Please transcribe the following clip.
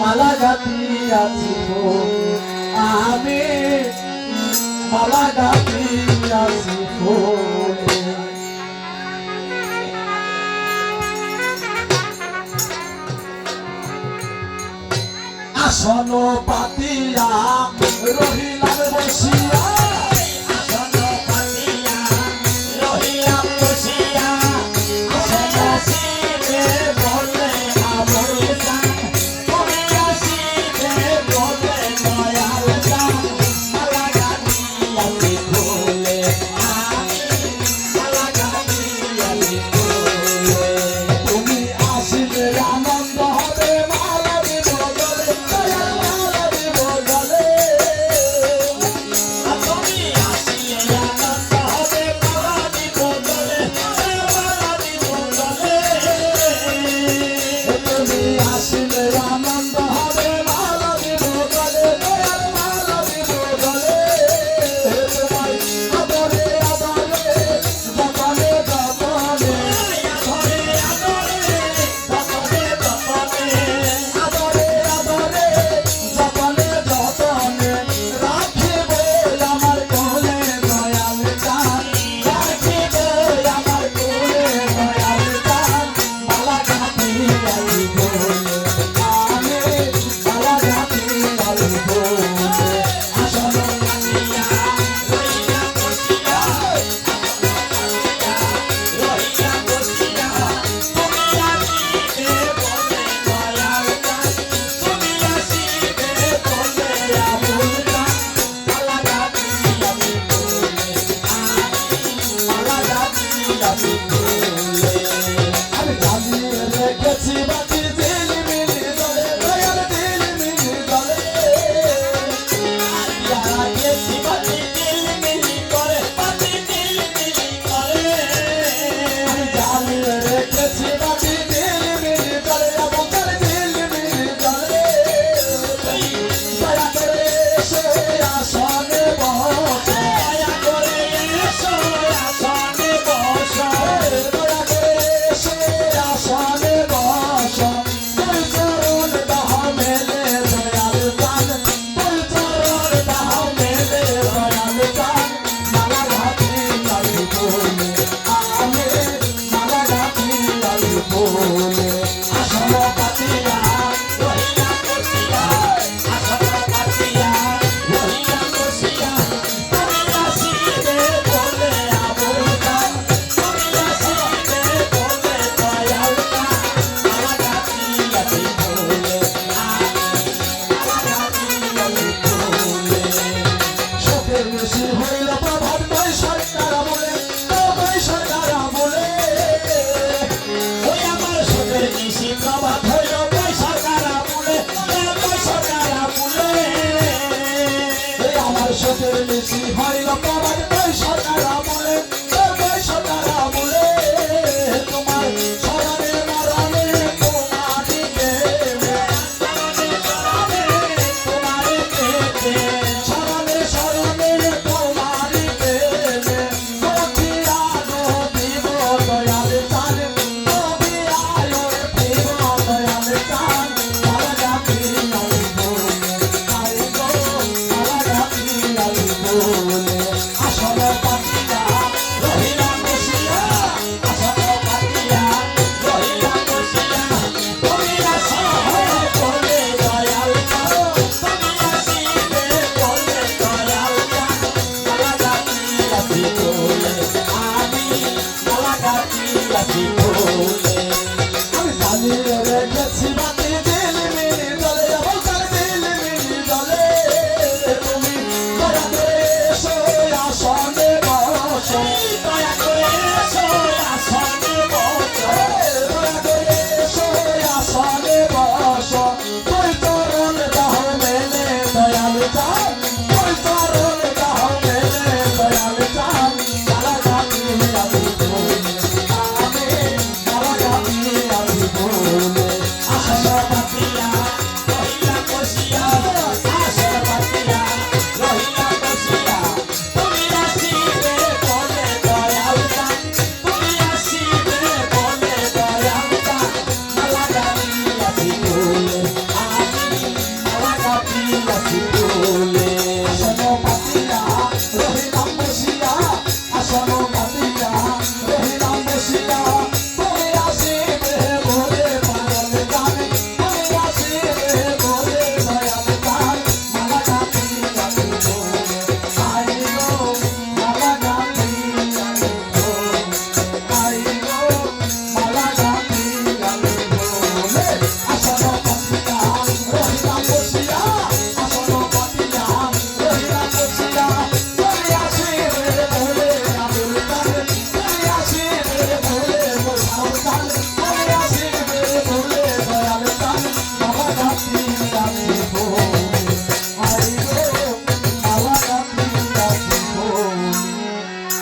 মালা গাঁথিয়াছি ফুলে আমি মালা গাঁথিয়াছি ফুলে। আসন পাতিয়া রহিলাম বসিয়া আসন পাতিয়া রহিলাম বসিয়া আসন আসিবে বলে আমার গান তুমি আসিবে বলে দয়াল গান মালা গাঁথিয়াছি ফুলে আমি মালা গাঁথিয়াছি ফুলে। তুমি আসিলে আনন্দ হবে মালা দিব গলে দয়াল মালা দিব গলে তুমি আসিলে আনন্দ হবে মালা দিব গলে মালা দিব গলে তুমি আসিলে আনন্দ হবে মালা দিব গলে দয়াল মালা দিব গলে তোমার আদরে আদরে যতনে যতনে আদরে আদরে যতনে যতনে আদরে আদরে যতনে যতনে রাখিবে আমার কোলে দয়াল চাঁদ রাখিবে আমার কোলে দয়াল চাঁদ মালা গাঁথিয়াছি ফুলে আমি মালা গাঁথিয়াছি ফুলে। আসন পাতিয়া রহিলা বসিয়া রহিলা বসিয়া তুমি আসিবে বলে দয়াল চাঁদ তুমি আসিবে বলে আবুল চাঁদ মালা গাঁথিয়াছি ফুলে আমি মালা গাঁথিয়াছি ফুলে। আমি জানিয়ে রেখেছি বাতি ঝিলমিলি জলে দয়াল ঝিলমিলি জলে লাগিয়েছি বাতি ঝিলমিলি করে বাতি ঝিলমিলি করে আমি জানিয়ে রেখেছি বাতি ঝিলমিলি জলে আবুল ঝিলমিলি জলে দয়া করে এসো আসনে বসো দয়া করে এসো আসনে বসো দয়া করে এসো আসনে বসো তুই চরণ দাহ মেলে দয়াল চাঁদ তুই চরণ দাহ মেলে দয়াল চাঁদ মালা গাঁথিয়াছি ফুলে আমি মালা গাঁথিয়াছি ফুলে। আসন পাতিয়া রহিলা বসিয়া আসন পাতিয়া রহিলা বসিয়া তুমি আসিবে বলে আবুল চাঁদ তুমি আসিবে বলে দয়াল চাঁদ মালা গাঁথিয়াছি ফুলে আমি মালা গাঁথিয়াছি ফুলে। শোকের বেশি হইল প্রভাত কই সরকার বলে কই সরকার বলে ওই আমার শোকের বেশি প্রভাত হইল কই সরকার বলে কই সরকার বলে এই আমার শোকের বেশি হইল প্রভাত কই সরকার বলে কই সরকার বলে তোমার স্মরণে মরণে তোমারই প্রেমে তোমারই প্রেমে স্মরণে স্মরণে তোমারই প্রেমে নথিয়া নদীব দয়াল চাঁদ নথিয়া নদীব দয়াল চাঁদ মালা গাঁথিয়াছি ফুলে আই গো মালা গাঁথিয়াছি ফুলে। আসন পাতিয়া রহিলা বসিয়া আসন পাতিয়া রহিলা বসিয়া তুমি আসিবে বলে দয়াল চাঁদ তুমি আসিবে বলে দয়াল চাঁদ মালা গাঁথিয়াছি ফুলে আমি মালা গাঁথিয়াছি ফুলে। আমি জানিয়ে রেখেছি বাতি ঝিলমিলি জলে আবুল ঝিলমিলি জলে তুমি দয়া করে এসো আসনে বসো দয়া করে এসো আসনে বসো দয়া করে এসো আসনে বসো তুই চরণ দাহ মেলে দয়াল চাঁদ তুই চরণ দাহ মেলে দয়াল চাঁদ মালা গাঁথিয়াছি ফুলে আমি মালা গাঁথিয়াছি ফুলে। আসন পাতিয়া রহিলা বসিয়া আসন পাতিয়া রহিলা বসিয়া তুমি আসিবে বলে দয়াল চাঁদ তুমি আসিবে বলে দয়াল চাঁদ মালা গাঁথিয়াছি ফুলে আমি সুখ